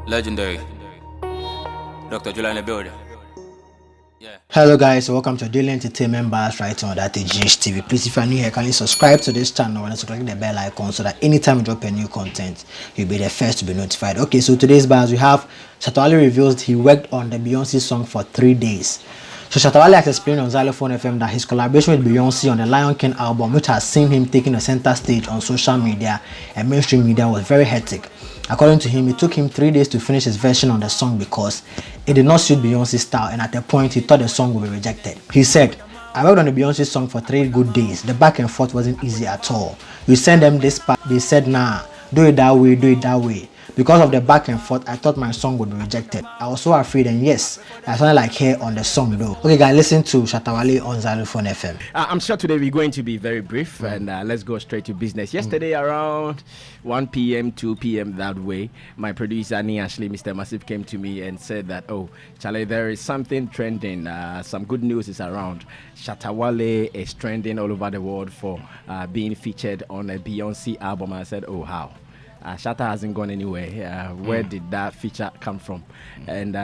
Legendary. Dr. July in the building. Yeah. Hello guys, welcome to Daily Entertainment Bars right on that TV. Please, if you are new here, kindly subscribe to this channel and also click the bell icon so that anytime we drop a new content, you'll be the first to be notified. Okay, so today's bars we have Shatta Wale reveals he worked on the Beyonce song for 3 days. So Shatta Wale has explained on Xylophone FM that his collaboration with Beyonce on the Lion King album, which has seen him taking a center stage on social media and mainstream media, was very hectic. According to him, it took him 3 days to finish his version on the song because it did not suit Beyonce's style, and at a point he thought the song would be rejected. He said, "I worked on the Beyonce song for 3 good days. The back and forth wasn't easy at all. We sent them this part, they said nah, do it that way, do it that way. Because of the back and forth, I thought my song would be rejected. I was so afraid, and yes, I sounded like hair on the song though." Okay guys, listen to Shatta Wale on Xylophone FM. I'm sure today we're going to be very brief and let's go straight to business. Yesterday around 1 p.m., 2 p.m. that way, my producer, Ashley, Mr. Massive, came to me and said that, "Oh, Charlie, there is something trending. Some good news is around. Shatta Wale is trending all over the world for being featured on a Beyonce album." I said, "Oh, how?" Shatta hasn't gone anywhere. Where did that feature come from? And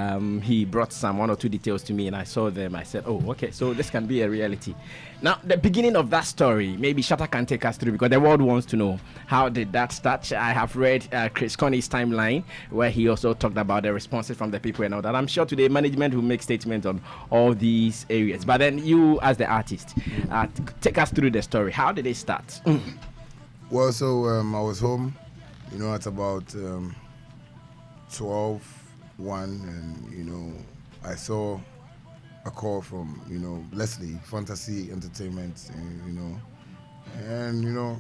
he brought some 1 or 2 details to me, and I saw them. I said, "Oh, okay, so this can be a reality." Now, the beginning of that story, maybe Shatta can take us through because the world wants to know how did that start. I have read Chris Connie's timeline where he also talked about the responses from the people and all that. I'm sure today management will make statements on all these areas. But then you, as the artist, take us through the story. How did it start? Well, so I was home. At about 12:01, and I saw a call from Leslie Fantasy Entertainment, and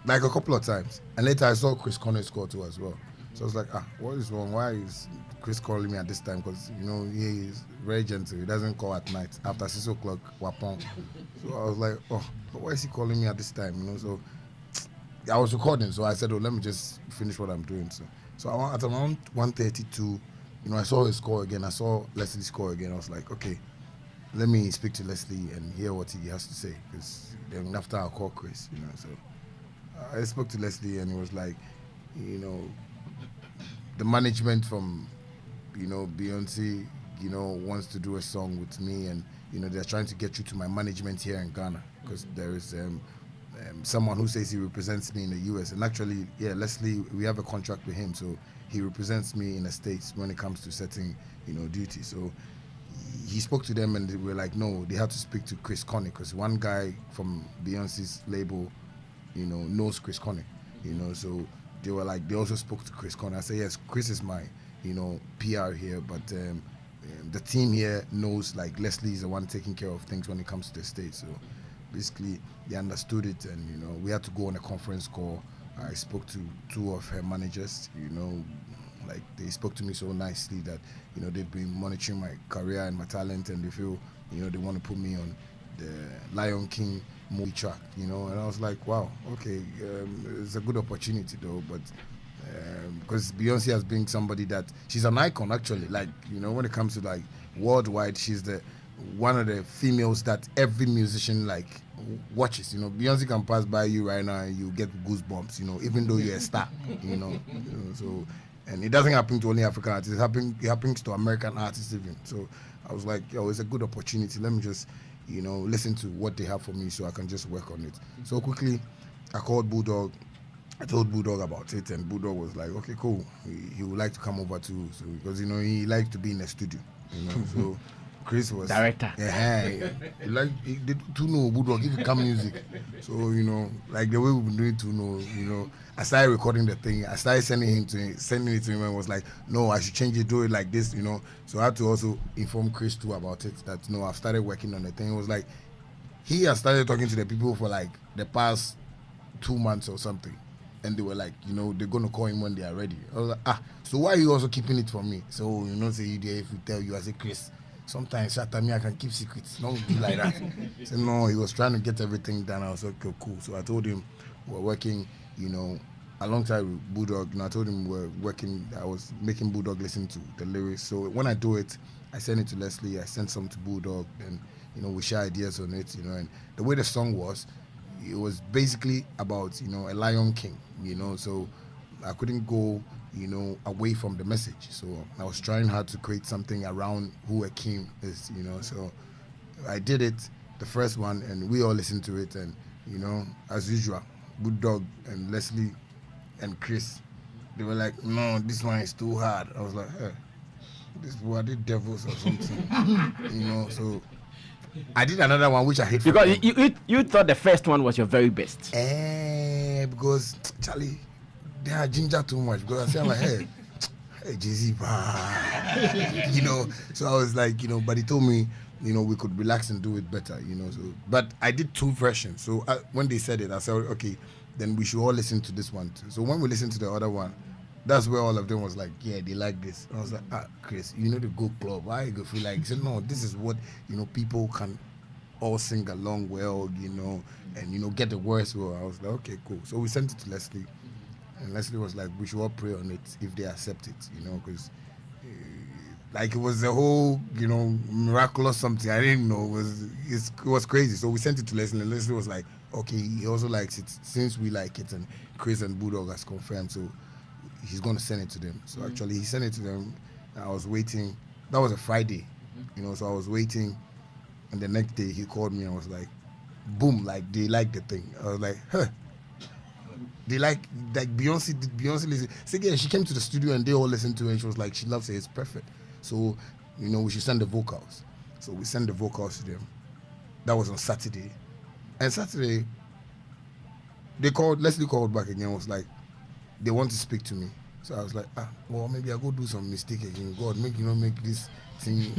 like a couple of times, and later I saw Chris Connor's call too as well. So I was like, what is wrong? Why is Chris calling me at this time? Because he is very gentle. He doesn't call at night after 6 o'clock. Wapong. So I was like, but why is he calling me at this time? So I was recording, so I said, let me just finish what I'm doing. So at around 1:32, I saw his call again. I saw Leslie's call again. I was like, okay, let me speak to Leslie and hear what he has to say. Because then after I'll call Chris, So I spoke to Leslie, and he was like, the management from, Beyonce, wants to do a song with me, and they're trying to get you to my management here in Ghana because there is someone who says he represents me in the US, and actually, Leslie, we have a contract with him, so he represents me in the States when it comes to setting, duty. So he spoke to them, and they were like, no, they have to speak to Chris Connie because one guy from Beyonce's label, knows Chris Connie, So they were like, they also spoke to Chris Connie. I said, yes, Chris is my, PR here, but the team here knows like Leslie is the one taking care of things when it comes to the States. So basically, they understood it, and we had to go on a conference call. I spoke to 2 of her managers. Like they spoke to me so nicely that they've been monitoring my career and my talent, and they feel they want to put me on the Lion King movie track. And I was like, wow, okay, it's a good opportunity though, but because Beyonce has been somebody that she's an icon actually. Like when it comes to like worldwide, she's the one of the females that every musician like watches. Beyonce can pass by you right now and you get goosebumps, even though you're a star, so, and it doesn't happen to only African artists, it happens to American artists even. So I was like, it's a good opportunity. Let me just, listen to what they have for me so I can just work on it. So quickly, I called Bulldog. I told Bulldog about it, and Bulldog was like, okay, cool. He would like to come over too, so because he likes to be in the studio, so Chris was director. Yeah, he did Tuno Bulldog give come music. So like the way we've been doing Tuno, I started recording the thing. I started sending it to him, and was like, no, I should change it, do it like this, So I had to also inform Chris too about it. That I've started working on the thing. It was like he has started talking to the people for like the past 2 months or something, and they were like, they're gonna call him when they are ready. I was like, so why are you also keeping it from me? So say you there, if we tell you, I say, Chris, sometimes Shatta, me, I can keep secrets. Don't be like that. So no, he was trying to get everything done. I was like, okay, cool. So I told him we're working, alongside with Bulldog. I told him we're working. I was making Bulldog listen to the lyrics. So when I do it, I send it to Leslie. I send some to Bulldog, and we share ideas on it. And the way the song was, it was basically about a Lion King. So I couldn't go away from the message. So I was trying hard to create something around who Akeem is, So I did it, the first one, and we all listened to it, and as usual, Bulldog and Leslie and Chris, they were like, no, this one is too hard. I was like, hey, this were the devils or something, So I did another one which I hate because you thought the first one was your very best. Because Charlie, they are ginger too much. Because I say, I'm like, hey, Jay-Z, So I was like, but he told me, we could relax and do it better, So, but I did 2 versions. So when they said it, I said, okay, then we should all listen to this one too. So when we listened to the other one, that's where all of them was like, yeah, they like this. I was like, Chris, the Go Club. Why you go feel like? He said, no, this is what people can all sing along well, and get the words well. I was like, okay, cool. So we sent it to Leslie, and Leslie was like, we should all pray on it if they accept it, because like it was a whole, miraculous something. I didn't know it was crazy. So we sent it to Leslie, and Leslie was like, okay, he also likes it since we like it, and Chris and Bulldog has confirmed, so he's going to send it to them. So actually, he sent it to them. And I was waiting. That was a Friday, So I was waiting, and the next day he called me and was like, boom, like they like the thing. I was like, huh. They like Beyonce. Did Beyonce listen? So yeah, she came to the studio and they all listened to it. And she was like, she loves it. It's perfect. So we should send the vocals. So we sent the vocals to them. That was on Saturday. And Saturday, Leslie called back again. Was like, they want to speak to me. So I was like, well, maybe I'll go do some mistake again. God, make this thing.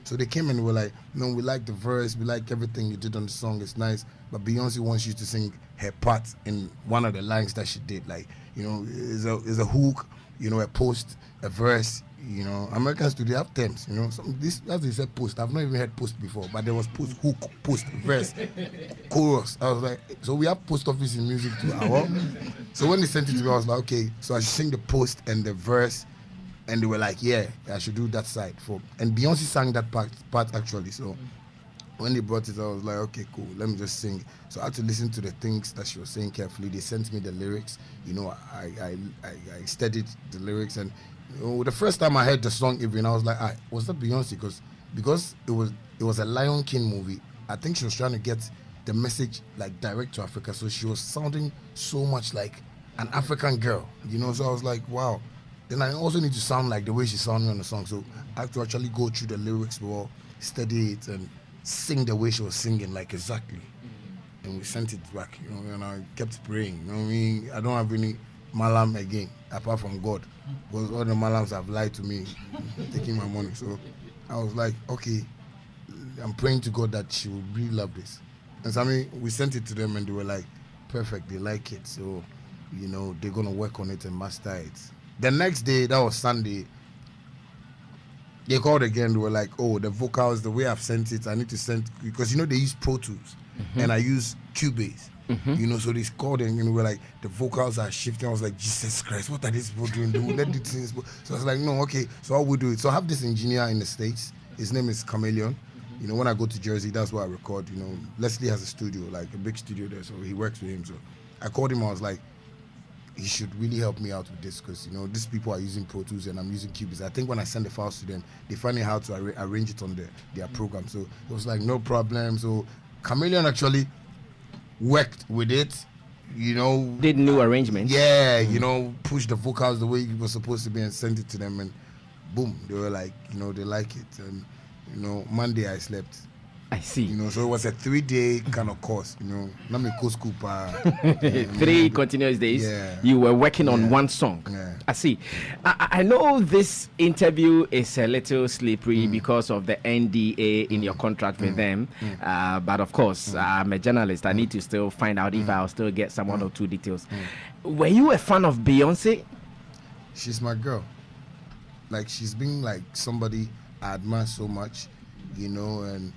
So they came and were like, no, we like the verse, we like everything you did on the song, it's nice, but Beyonce wants you to sing her part in one of the lines that she did. Like, is a hook, a post, a verse. Americans do, they have terms, this, as they said, post. I've not even heard post before, but there was post, hook, post, verse, chorus. I was like, so we have post office in music too. So when they sent it to me, I was like, okay, so I should sing the post and the verse, and they were like, yeah, I should do that side and Beyonce sang that part actually. So when they brought it, I was like, okay, cool, let me just sing. So I had to listen to the things that she was saying carefully. They sent me the lyrics, I studied the lyrics, and the first time I heard the song even, I was like, was that Beyonce? Because it was a Lion King movie. I think she was trying to get the message like direct to Africa, so she was sounding so much like an African girl, So I was like, wow. Then I also need to sound like the way she sounded on the song, so I have to actually go through the lyrics more, study it, and sing the way she was singing, like exactly. And we sent it back, and I kept praying. I don't have any malam again, apart from God, because all the malams have lied to me, taking my money. So I was like, okay, I'm praying to God that she will really love this. And so we sent it to them, and they were like, perfect, they like it. So, they're going to work on it and master it. The next day, that was Sunday, they called again. They were like, oh, the vocals, the way I've sent it, I need to send, because they use Pro Tools, and I use Cubase. So they called and we were like, the vocals are shifting. I was like, Jesus Christ, what are these people doing? They will let the things. So I was like, no, okay, so how we do it? So I have this engineer in the States. His name is Chameleon. When I go to Jersey, that's where I record. Leslie has a studio, like a big studio there, so he works with him. So I called him. I was like, he should really help me out with this, because these people are using Pro Tools and I'm using Cubase. I think when I send the files to them, they find out how to arrange it on their program. So it was like, no problem. So Chameleon actually worked with it, did new arrangements. Yeah, pushed the vocals the way it was supposed to be and sent it to them, and boom, they were like, they like it. And Monday I slept. I see. So it was a 3-day kind of course, Not me co school 3 continuous days. Yeah. You were working on one song. Yeah. I see. I know this interview is a little slippery because of the NDA in your contract with them. But of course, I'm a journalist. I need to still find out if I'll still get some 1 or 2 details. Were you a fan of Beyonce? She's my girl. Like, she's been like somebody I admire so much, and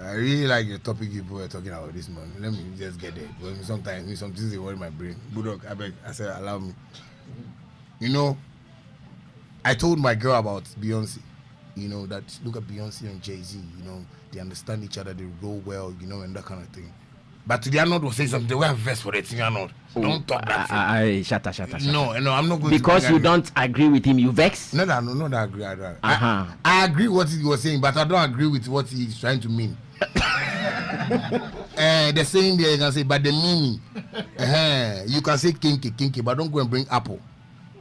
I really like the topic you were talking about this morning. Let me just get there. Because sometimes some things they worry my brain. Bulldog, I said, allow me. I told my girl about Beyonce. That look at Beyonce and Jay-Z. They understand each other. They roll well. And that kind of thing. But today Arnold was saying something. The way I verse for the thing, Arnold. Don't talk that thing. Shatta. No, I'm not going because to. You don't agree with him, you vex? No, I agree. I agree what he was saying, but I don't agree with what he's trying to mean. The saying there, you can say, but the meaning, you can say kinky, but don't go and bring apple.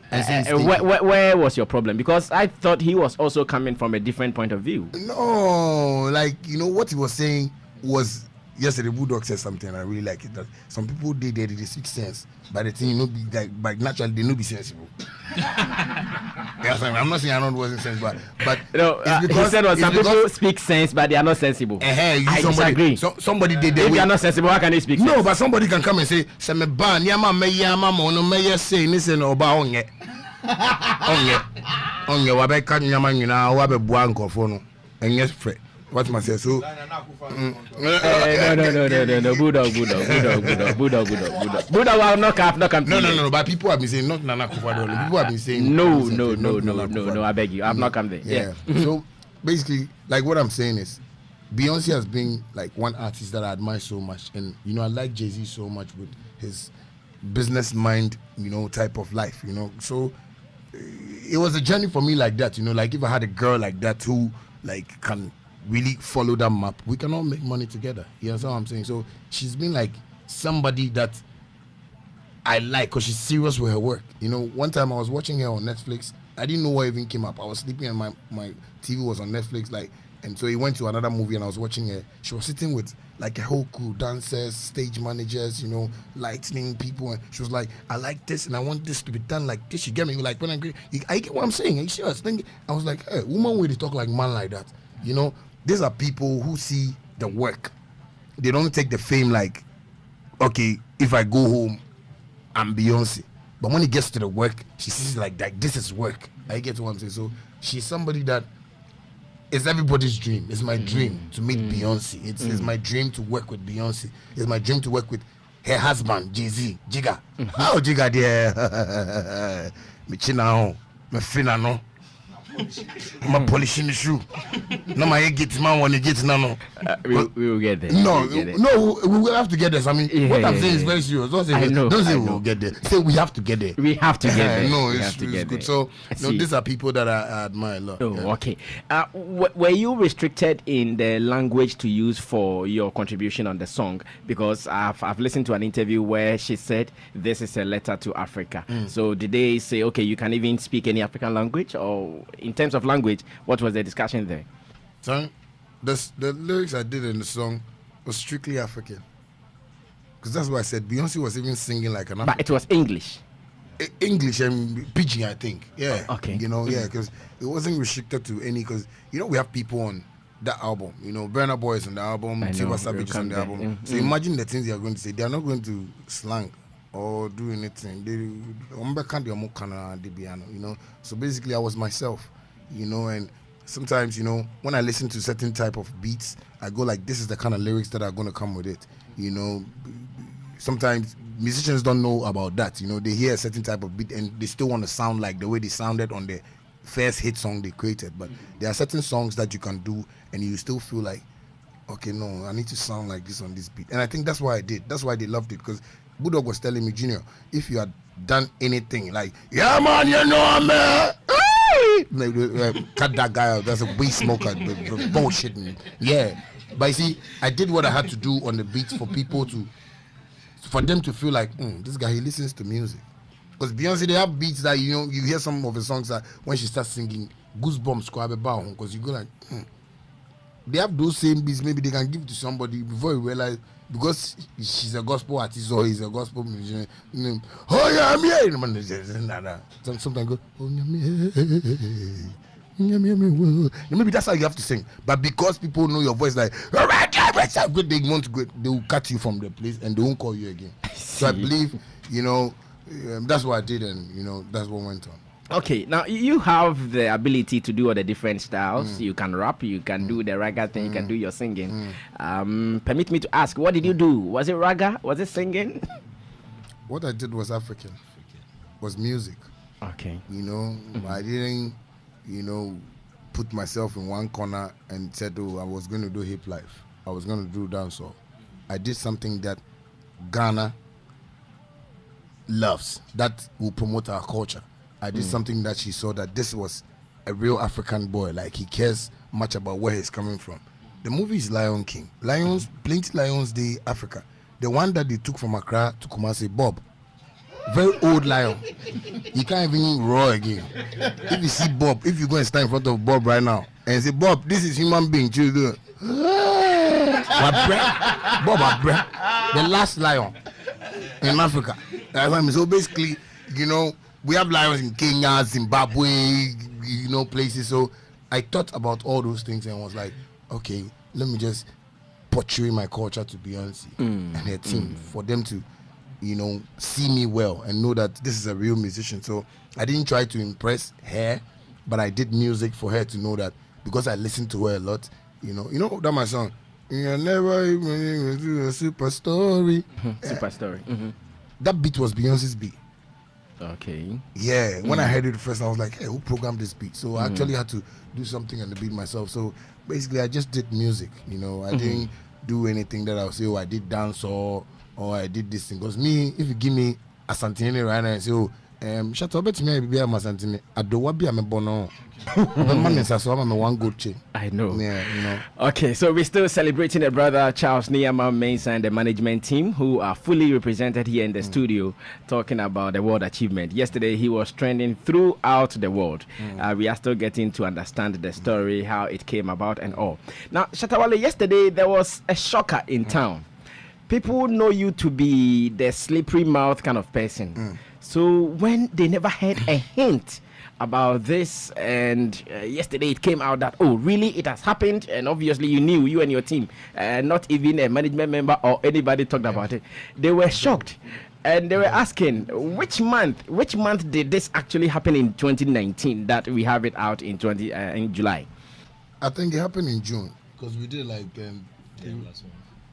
Where was your problem? Because I thought he was also coming from a different point of view. No, like, what he was saying was, yesterday Bulldog said something, I really like it, that some people they speak sense, but the thing, be like, but naturally they be sensible. Yes, I'm not saying I wasn't sensible, but no, he said some people speak sense, but they are not sensible. I disagree. Somebody did. If they are not sensible, how can they speak sense? No, but somebody can come and say, "Some ban, yama me yama mono me say this and oba onye, wabe kan yama nyina wabe buanko fono, and yes, Fred." What must I say? So, no. Bulldog will not come. No. But people have been saying not Nana Akufo-Addo. People have been saying no. I beg you, I've not come there. Yeah. So basically, like what I'm saying is, Beyonce has been like one artist that I admire so much, and I like Jay-Z so much with his business mind, type of life, So it was a journey for me like that, Like if I had a girl like that who like can really follow that map, we can all make money together. You understand what I'm saying? So she's been like somebody that I like because she's serious with her work. One time I was watching her on Netflix. I didn't know what even came up. I was sleeping and my TV was on Netflix, and so he went to another movie and I was watching her. She was sitting with like a whole crew, dancers, stage managers, lightning people, and she was like, I like this and I want this to be done like this. You get me? Like when I get what I'm saying. Are you serious? I was like, hey, woman way to talk like man like that. These are people who see the work. They don't take the fame like, okay, if I go home, I'm Beyonce. But when it gets to the work, she sees like that. This is work. I get what I'm saying. So she's somebody that is everybody's dream. It's my dream to meet Beyonce. It's my dream to work with Beyonce. It's my dream to work with her husband, Jay-Z, Jigga. Oh, Jigga, dear. Me china, me fina no. My polishing the shoe. No, my get man when you get no. We will get there. No, we will have to get there. I mean, what I'm saying is very serious. Don't say we'll get there. Say we have to get there. We have to get there. No, it's good. So, these are people that I admire a lot. Oh, okay. Were you restricted in the language to use for your contribution on the song? Because I've listened to an interview where she said this is a letter to Africa. So did they say, okay, you can even speak any African language, or in terms of language, what was the discussion there? Son, the lyrics I did in the song was strictly African. Because that's why I said Beyonce was even singing like an African. But it was English. English and Pidgin, I think. Yeah. Okay. Because it wasn't restricted to any, because, we have people on that album. Burna Boy is on the album, Tiwa Savage is on the album. So imagine the things they are going to say. They are not going to slang or do anything. So basically I was myself, and sometimes, when I listen to certain type of beats, I go like, this is the kind of lyrics that are going to come with it. Sometimes musicians don't know about that. They hear a certain type of beat and they still want to sound like the way they sounded on the first hit song they created. But there are certain songs that you can do and you still feel like, okay, no, I need to sound like this on this beat. And I think that's why I did. That's why they loved it, because Bulldog was telling me, Junior, if you had done anything like, yeah, man, man, cut that guy out. That's a weed smoker, bullshit. Yeah, but you see, I did what I had to do on the beats for them to feel like, this guy, he listens to music. Because Beyonce, they have beats that you hear some of the songs that when she starts singing, goosebumps go about, because you go like, They have those same beats. Maybe they can give to somebody before you realize, because she's a gospel artist or he's a gospel musician. Oh yeah, I'm here. Sometimes go, oh yeah, maybe that's how you have to sing. But because people know your voice, like they want to go, they will cut you from the place and they won't call you again. So I believe, that's what I did, and that's what went on. Okay, now you have the ability to do all the different styles. You can rap, you can do the raga thing, you can do your singing. Permit me to ask, what did you do? Was it raga? Was it singing? What I did was African, was music. Okay. I didn't, put myself in one corner and said, oh, I was going to do hip life. I was going to do dancehall. I did something that Ghana loves, that will promote our culture. I did something that she saw that this was a real African boy, like he cares much about where he's coming from. The movie is Lion King. Lions, plenty lions, they Africa. The one that they took from Accra to Kumasi, Bob. Very old lion. He can't even roar again. If you see Bob, if you go and stand in front of Bob right now and say, Bob, this is human being, children. Bob Abre, the last lion in Africa. So basically, we have lions in Kenya, Zimbabwe, places. So I thought about all those things and was like, okay, let me just portray my culture to Beyonce and her team for them to, see me well and know that this is a real musician. So I didn't try to impress her, but I did music for her to know that because I listened to her a lot. That my song. You never even do a super story. Super story. That beat was Beyonce's beat. Okay. Yeah. When I heard it first, I was like, hey, who programmed this beat? So I actually had to do something on the beat myself. So basically, I just did music. I didn't do anything that I would say, oh, I did dance or I did this thing. Because me, if you give me a Santini right now and say, oh, Shatta Wale to me, be a Santini. I don't want to be a bono. I'm one good chain. I know. Yeah, Okay, so we're still celebrating the brother Charles Niyama Mensah and the management team who are fully represented here in the studio talking about the world achievement. Yesterday, he was trending throughout the world. We are still getting to understand the story, how it came about and all. Now, Shatta Wale, yesterday there was a shocker in town. People know you to be the slippery mouth kind of person. So when they never had a hint about this, and yesterday it came out that, oh, really, it has happened, and obviously you and your team, not even a management member or anybody talked about it. They were shocked, and they were asking, which month did this actually happen in 2019 that we have it out in July? I think it happened in June because we did like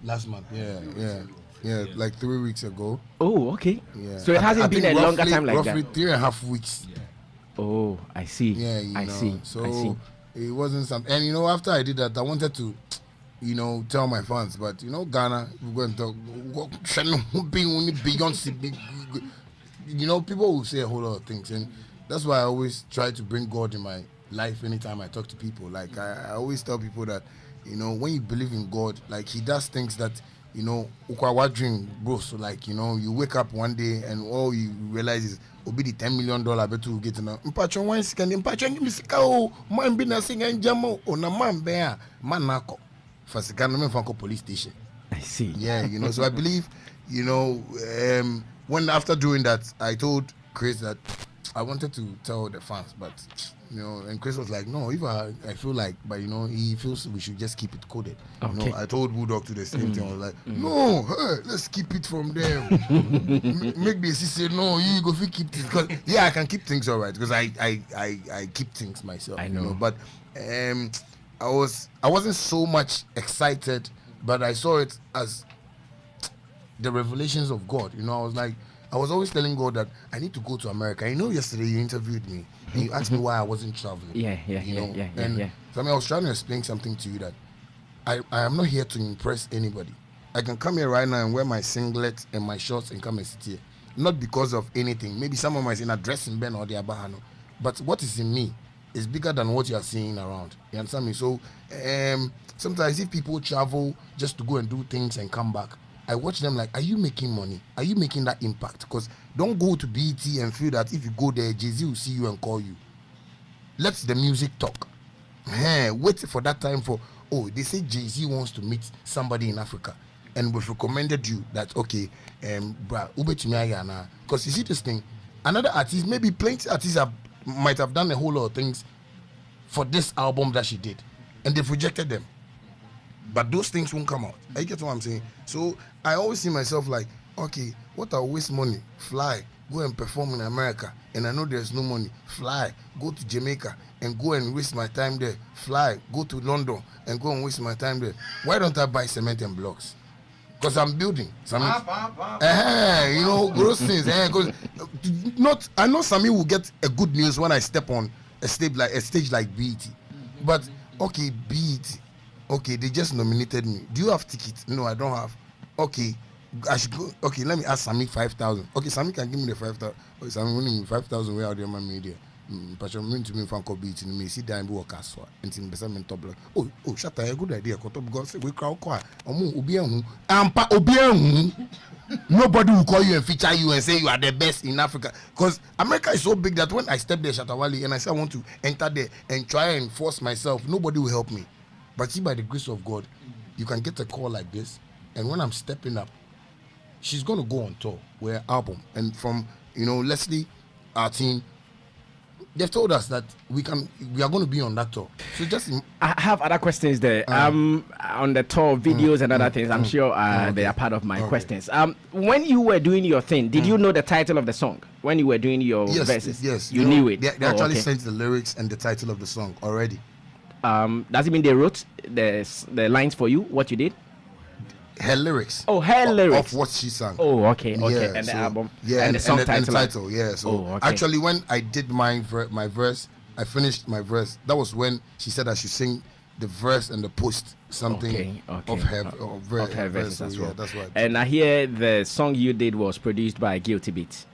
last month. Yeah, like 3 weeks ago. Oh, okay. Yeah. So it hasn't been a longer time like roughly that. 3.5 weeks. Yeah. Oh, I see. Yeah, I see. So I see. it wasn't something. And after I did that, I wanted to, tell my fans. But Ghana, we're going to talk. Beyonce. People will say a whole lot of things, and that's why I always try to bring God in my life anytime I talk to people. Like I always tell people that, when you believe in God, like He does things that. Ukwawa dream, bro. So like, you wake up one day and all you realize is be the $10 million bet you get now. Mpacho one second, mpacho give me sika o, man be na sing and jamo o na man bear man nako. For second me from police station. I see. Yeah, So I believe, when after doing that, I told Chris that I wanted to tell the fans, but and Chris was like, no, if I feel like, but he feels we should just keep it coded. Okay. I told Bulldog to the same thing. I was like, no, hey, let's keep it from them. Make the say no, you go keep things. Cause I can keep things all right because I keep things myself. I know. But I wasn't so much excited, but I saw it as the revelations of God. I was always telling God that I need to go to America. Yesterday you interviewed me and you asked me why I wasn't traveling. Yeah. So I was trying to explain something to you that I am not here to impress anybody. I can come here right now and wear my singlet and my shorts and come and sit here. Not because of anything. Maybe someone might say a dressing Ben or the Abahano. But what is in me is bigger than what you are seeing around. You understand me? So sometimes if people travel just to go and do things and come back, I watch them like, are you making money? Are you making that impact? Because don't go to BET and feel that if you go there, Jay-Z will see you and call you. Let the music talk. Wait for that time they say Jay-Z wants to meet somebody in Africa. And we've recommended you that, okay, because you see this thing, another artist, maybe plenty artists might have done a whole lot of things for this album that she did. And they've rejected them. But those things won't come out. You get what I'm saying? So I always see myself like, okay, what I waste money? Fly, go and perform in America. And I know there's no money. Fly, go to Jamaica and go and waste my time there. Fly, go to London and go and waste my time there. Why don't I buy cement and blocks? Because I'm building. Gross things. I know Sammy will get a good news when I step on a stage like BET. But okay, BET. Okay, they just nominated me. Do you have tickets? No, I don't have. okay, I should go. Okay, let me ask Sammy 5,000. Okay, Sammy can give me the 5,000. Okay, Sammy winning me 5,000. Where are the man media? But I'm to me from Kobe to me. See, down work as well. And in the top block. Oh, Shatta, a good idea. Because we crowd quiet. Nobody will call you and feature you and say you are the best in Africa. Because America is so big that when I step there, Shatta Wale, and I say I want to enter there and try and force myself, nobody will help me. But see, by the grace of God, you can get a call like this, and when I'm stepping up, she's going to go on tour with her album. And from, Leslie, our team, they've told us that we are going to be on that tour. So just I have other questions there. On the tour videos and other things, I'm sure they are part of my questions. When you were doing your thing, did you know the title of the song? When you were doing your verses? Yes. You knew it. They actually sent the lyrics and the title of the song already. Does it mean they wrote the lines for you? What you did? Her lyrics. Oh, her lyrics of what she sang. Oh, okay. Yeah, and the album. Yeah, and the song title. And the title. Yeah. So actually, when I did my verse, I finished my verse. That was when she said I should sing the verse and the post something of her verses as well. Yeah, that's right. And I hear the song you did was produced by Guilty Beat.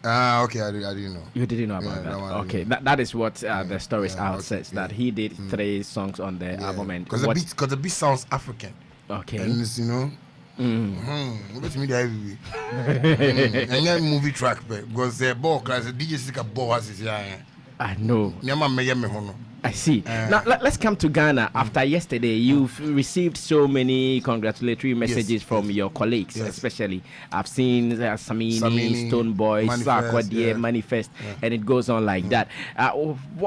Okay, I didn't know. You didn't know about that. Okay, that is what the stories out says, that he did 3 songs on the album, and because the beat sounds African. Okay. And it's, what's me there? And then movie track, because the ball class, the DJ stick a ball has his I know. I see. Now let's come to Ghana. After yesterday, you've received so many congratulatory messages from your colleagues, especially. I've seen Samini, Stoneboy, Sakwa, Manifest, and it goes on like that.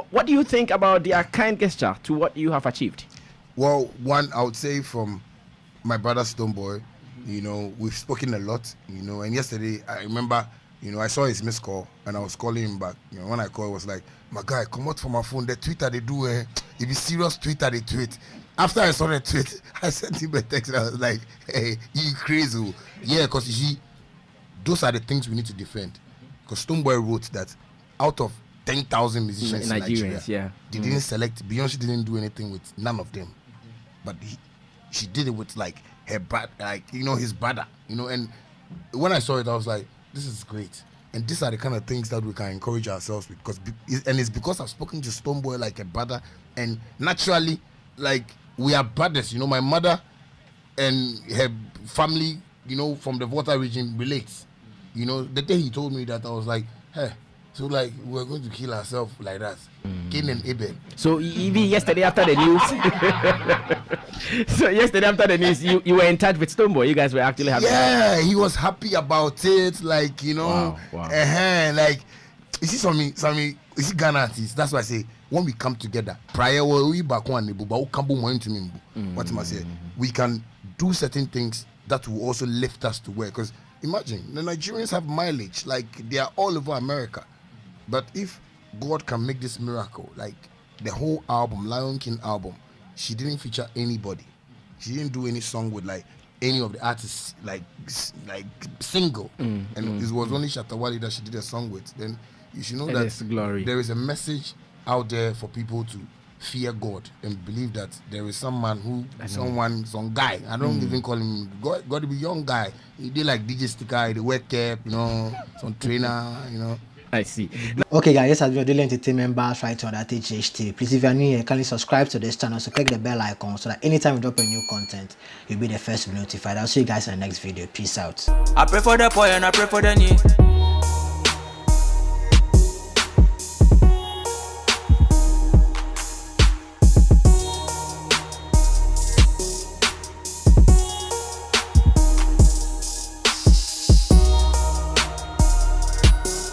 What do you think about their kind gesture to what you have achieved? Well, one, I would say from my brother Stoneboy, we've spoken a lot, and yesterday I remember, I saw his missed call and I was calling him back. When I called, it was like, my guy, come out from my phone. The Twitter they do, if it's serious Twitter, they tweet. After I saw the tweet, I sent him a text and I was like, hey, you crazy. Yeah, because you see, those are the things we need to defend. Because Stoneboy wrote that out of 10,000 musicians in Nigeria, they didn't select, Beyonce didn't do anything with none of them. But she did it with like her brother, his brother, and when I saw it, I was like, this is great. And these are the kind of things that we can encourage ourselves with, and it's because I've spoken to Stoneboy like a brother, and naturally, like, we are brothers. My mother and her family, from the Volta region relates. The day he told me that, I was like, hey, so like we're going to kill ourselves like that. Cain and Abel. So even yesterday after the news, you were in touch with Stoneboy. You guys were actually happy. Yeah, he was happy about it. Like, Wow. Like, you see you see Ghana artists. That's why I say when we come together, prior we back one what must I say? We can do certain things that will also lift us to where. Because imagine the Nigerians have mileage, like they are all over America. But if God can make this miracle, like the whole album, Lion King album, she didn't feature anybody. She didn't do any song with like any of the artists, like single. And it was only Shatta Wale that she did a song with. Then you should know that there is a message out there for people to fear God and believe that there is some guy. I don't even call him God to be young guy. He did like DJ Sticker, the wear cap, some trainer, I see. Okay, guys, this has been Daily Entertainment Bars right on that HHT. Please, if you are new here, kindly subscribe to this channel. So click the bell icon so that anytime we drop a new content, you'll be the first to be notified. I'll see you guys in the next video. Peace out. I pray for the poor and I pray for the need.